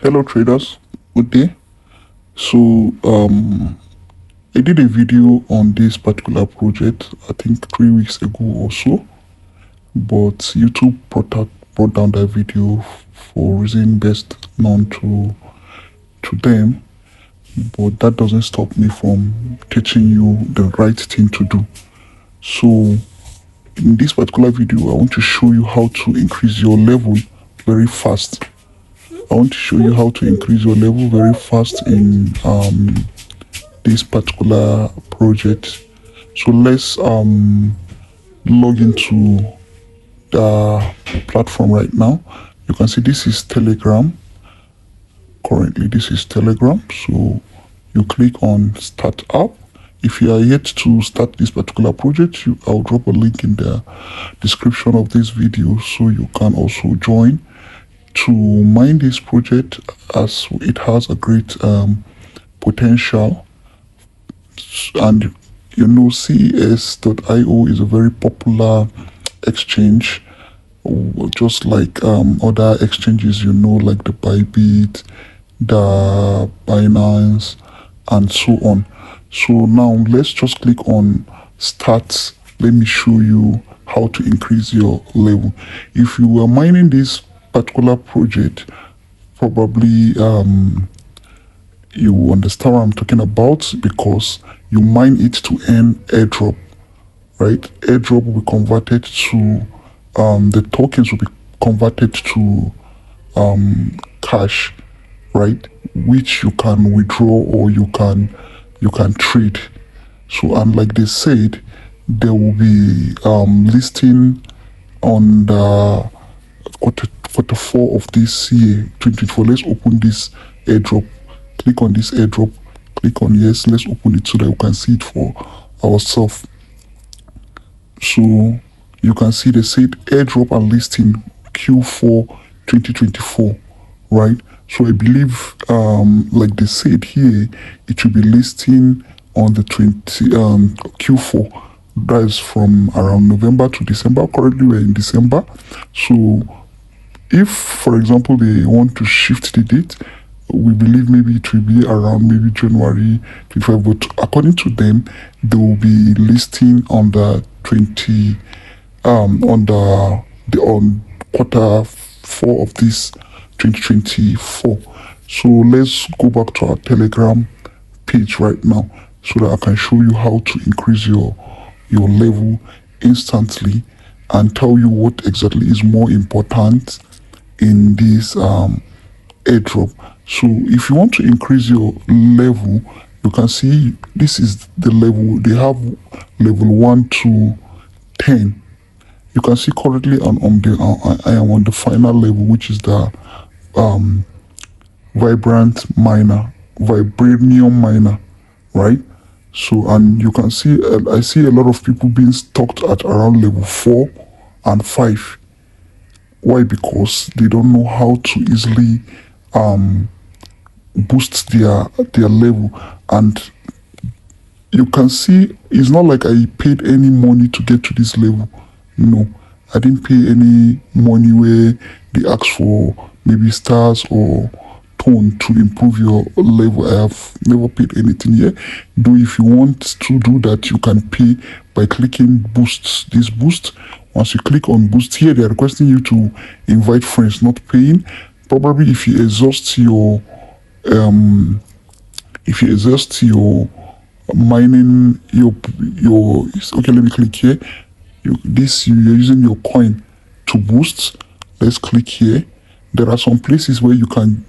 Hello traders, good day. So I did a video on this particular project I think 3 weeks ago or so, but YouTube brought down that video for reason best known to them. But that doesn't stop me from teaching you the right thing to do. So in this particular video, I want to show you how to increase your level very fast. I want to show you how to increase your level very fast in this particular project. So let's log into the platform right now. You can see this is Telegram. Currently this is Telegram. So you click on start up. If you are yet to start this particular project, I'll drop a link in the description of this video so you can also join to mine this project, as it has a great potential. And you know, CES.io is a very popular exchange, just like other exchanges, you know, like the Bybit, the Binance, and so on. So now let's just click on start. Let me show you how to increase your level. If you were mining this particular project, probably you understand what I'm talking about, because you mine it to earn airdrop, right? Airdrop will be converted to the tokens will be converted to cash, right? Which you can withdraw or you can trade. So, and like they said, there will be listing on the quarter four of this year, 2024. Let's open this airdrop. Click on this airdrop. Click on yes. Let's open it so that we can see it for ourselves. So you can see they said airdrop and listing Q4 2024, right? So I believe, like they said here, it will be listing on the Q4. That is from around November to December. Currently we're in December. So if, for example, they want to shift the date, we believe maybe it will be around maybe January 25. But according to them, they will be listing on the 20 on quarter four of this 2024. So let's go back to our Telegram page right now so that I can show you how to increase your level instantly and tell you what exactly is more important in this airdrop. So if you want to increase your level, you can see this is the level. They have level 1 to 10. You can see currently I am on the final level, which is the vibranium miner, right? So, and you can see I see a lot of people being stocked at around level 4 and 5. Why? Because they don't know how to easily boost their level. And you can see it's not like I paid any money to get to this level. No, I didn't pay any money where they ask for maybe stars or tone to improve your level. I have never paid anything here. Though if you want to do that, you can pay by clicking boost. This boost, once you click on boost here, they are requesting you to invite friends, not paying. Probably if you exhaust your mining your okay, let me click here. You're using your coin to boost. Let's click here. There are some places where you can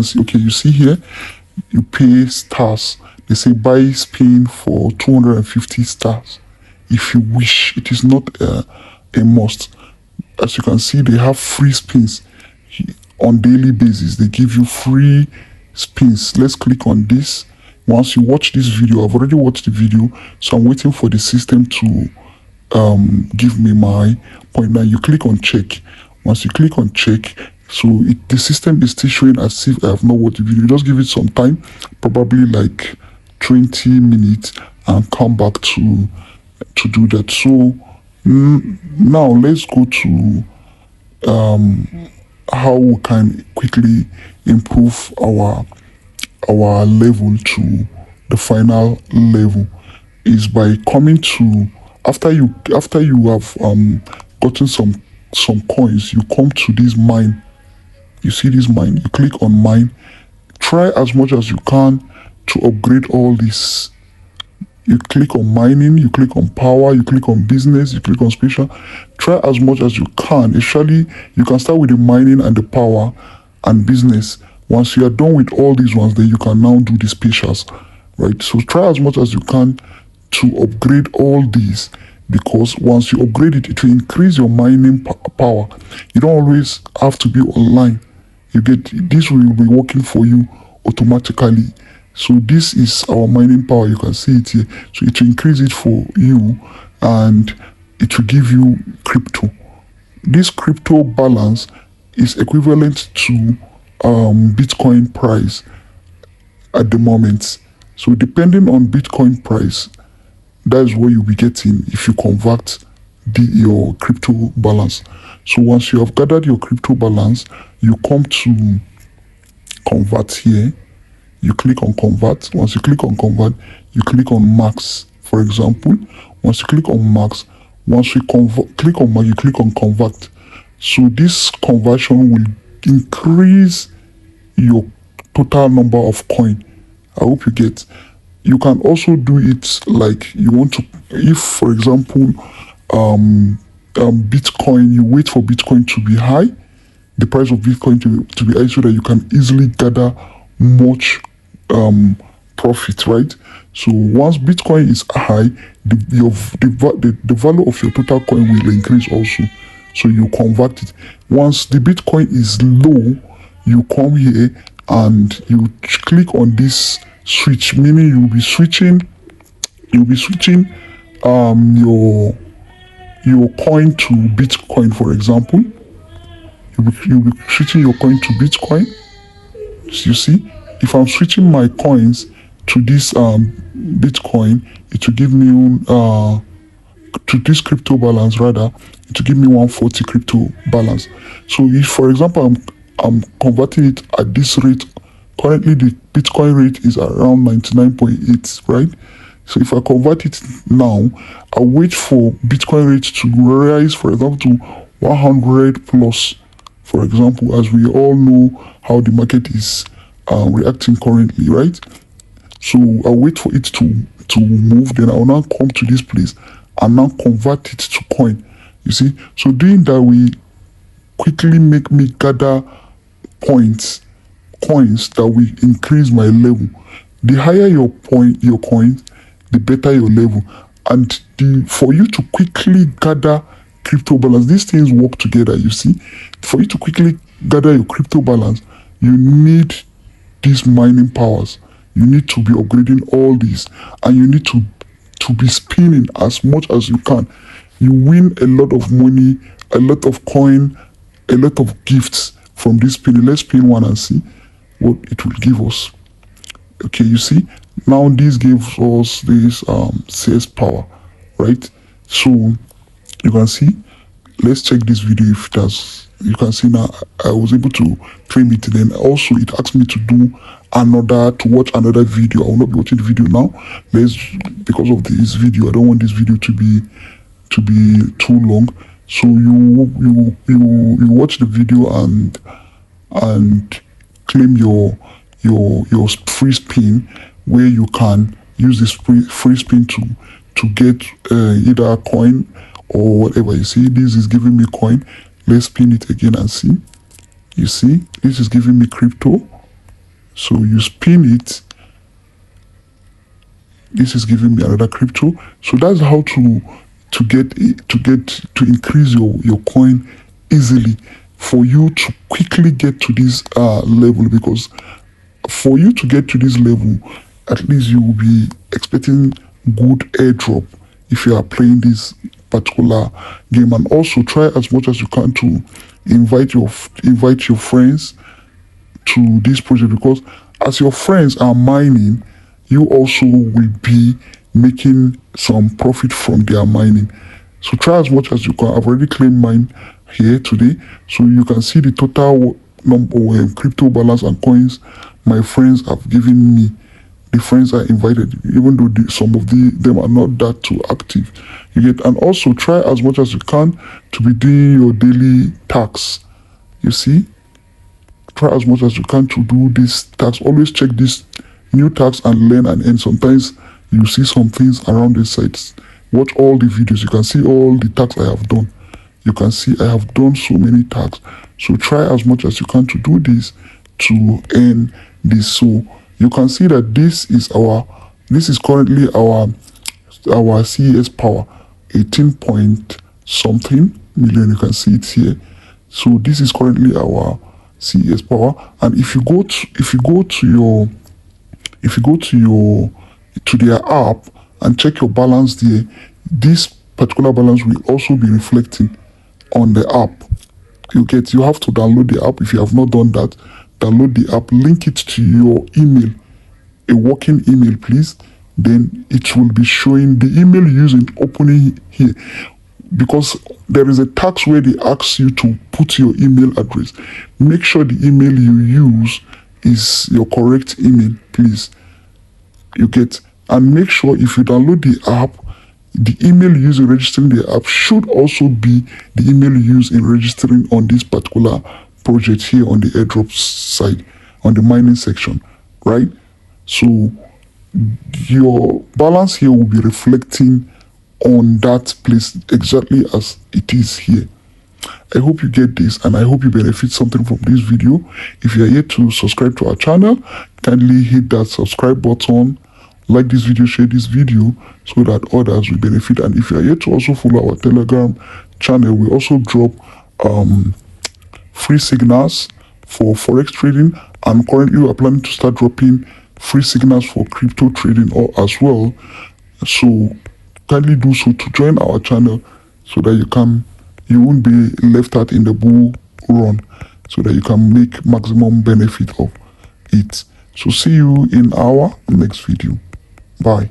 see, okay, you see here, you pay stars. They say buy spin for 250 stars if you wish. It is not a must. As you can see, they have free spins on daily basis. They give you free spins. Let's click on this. Once you watch this video, I've already watched the video, so I'm waiting for the system to give me my point. Now you click on check. Once you click on check, so the system is still showing as if I have not watched the video. Just give it some time, probably like 20 minutes, and come back to do that. So now let's go to how we can quickly improve our level to the final level is by coming to, after you have gotten some coins, you come to this mine. You see this mine, you click on mine. Try as much as you can to upgrade all this. You click on mining, you click on power, you click on business, you click on special. Try as much as you can. Actually, you can start with the mining and the power and business. Once you are done with all these ones, then you can now do the specials, right? So try as much as you can to upgrade all these, because once you upgrade it, it will increase your mining power. You don't always have to be online. You get, this will be working for you automatically. So this is our mining power. You can see it here. So it will increase it for you, and it will give you crypto. This crypto balance is equivalent to Bitcoin price at the moment. So depending on Bitcoin price, that is what you'll be getting if you convert your crypto balance. So once you have gathered your crypto balance, you come to convert here. You click on convert. Once you click on convert, you click on max, for example. Once you click on max, once you click on max, you click on convert. So this conversion will increase your total number of coin. I hope you get. You can also do it like you want to, if for example Bitcoin, you wait for Bitcoin to be high, the price of Bitcoin to be high, so that you can easily gather much profit, right? So once Bitcoin is high, the value of your total coin will increase also. So you convert it. Once the Bitcoin is low, you come here and you click on this switch, meaning you'll be switching your coin to Bitcoin, for example. You'll be switching your coin to Bitcoin. So you see, if I'm switching my coins to this Bitcoin, it will give me to this crypto balance, rather, it will give me 140 crypto balance. So if, for example, I'm converting it at this rate, currently the Bitcoin rate is around 99.8, right? So if I convert it now, I wait for Bitcoin rate to rise, for example, to 100 plus, for example, as we all know how the market is reacting currently, right? So I wait for it to move, then I will now come to this place and now convert it to coin. You see, so doing that will quickly make me gather coins that will increase my level. The higher your coins, the better your level. And for you to quickly gather crypto balance, these things work together. You see, for you to quickly gather your crypto balance, you need these mining powers. You need to be upgrading all these, and you need to be spinning as much as you can. You win a lot of money, a lot of coin, a lot of gifts from this spinning. Let's spin one and see what it will give us. Okay, you see, now this gives us this CS power, right? So you can see, let's check this video if it does. You can see now I was able to claim it. Then also it asked me to watch another video. I will not be watching the video now. Because of this video, I don't want this video to be too long. So you watch the video and claim your free spin, where you can use this free spin to get either a coin or whatever. You see, this is giving me coin. Let's spin it again and see. You see, this is giving me crypto. So you spin it. This is giving me another crypto. So that's how to increase your coin easily, for you to quickly get to this level. Because for you to get to this level, at least you will be expecting good airdrop if you are playing this particular game. And also try as much as you can to invite your friends to this project, because as your friends are mining, you also will be making some profit from their mining. So try as much as you can. I've already claimed mine here today, so you can see the total crypto balance and coins my friends have given me. The friends I invited, even though some of them are not that too active. You get, and also try as much as you can to be doing your daily tasks. You see, try as much as you can to do these tasks. Always check these new tasks and learn and sometimes you see some things around the sites. Watch all the videos. You can see all the tasks I have done. You can see I have done so many tasks. So try as much as you can to do this to earn this. So you can see that this is currently our CES power, 18 point something million. You can see it here. So this is currently our CES power. And if you go to their app and check your balance there, this particular balance will also be reflecting on the app. You have to download the app. If you have not done that, download the app, link it to your email, a working email please. Then it will be showing the email using opening here, because there is a tax where they ask you to put your email address. Make sure the email you use is your correct email please. And make sure if you download the app, the email you use in registering the app should also be the email you use in registering on this particular project here on the airdrop side, on the mining section, right? So your balance here will be reflecting on that place exactly as it is here. I hope you get this and I hope you benefit something from this video. If you are yet to subscribe to our channel, kindly hit that subscribe button, like this video, share this video so that others will benefit. And if you are yet to also follow our Telegram channel, we also drop free signals for forex trading, and currently we are planning to start dropping free signals for crypto trading as well. So kindly do so to join our channel so that you won't be left out in the bull run, so that you can make maximum benefit of it. So see you in our next video. Bye.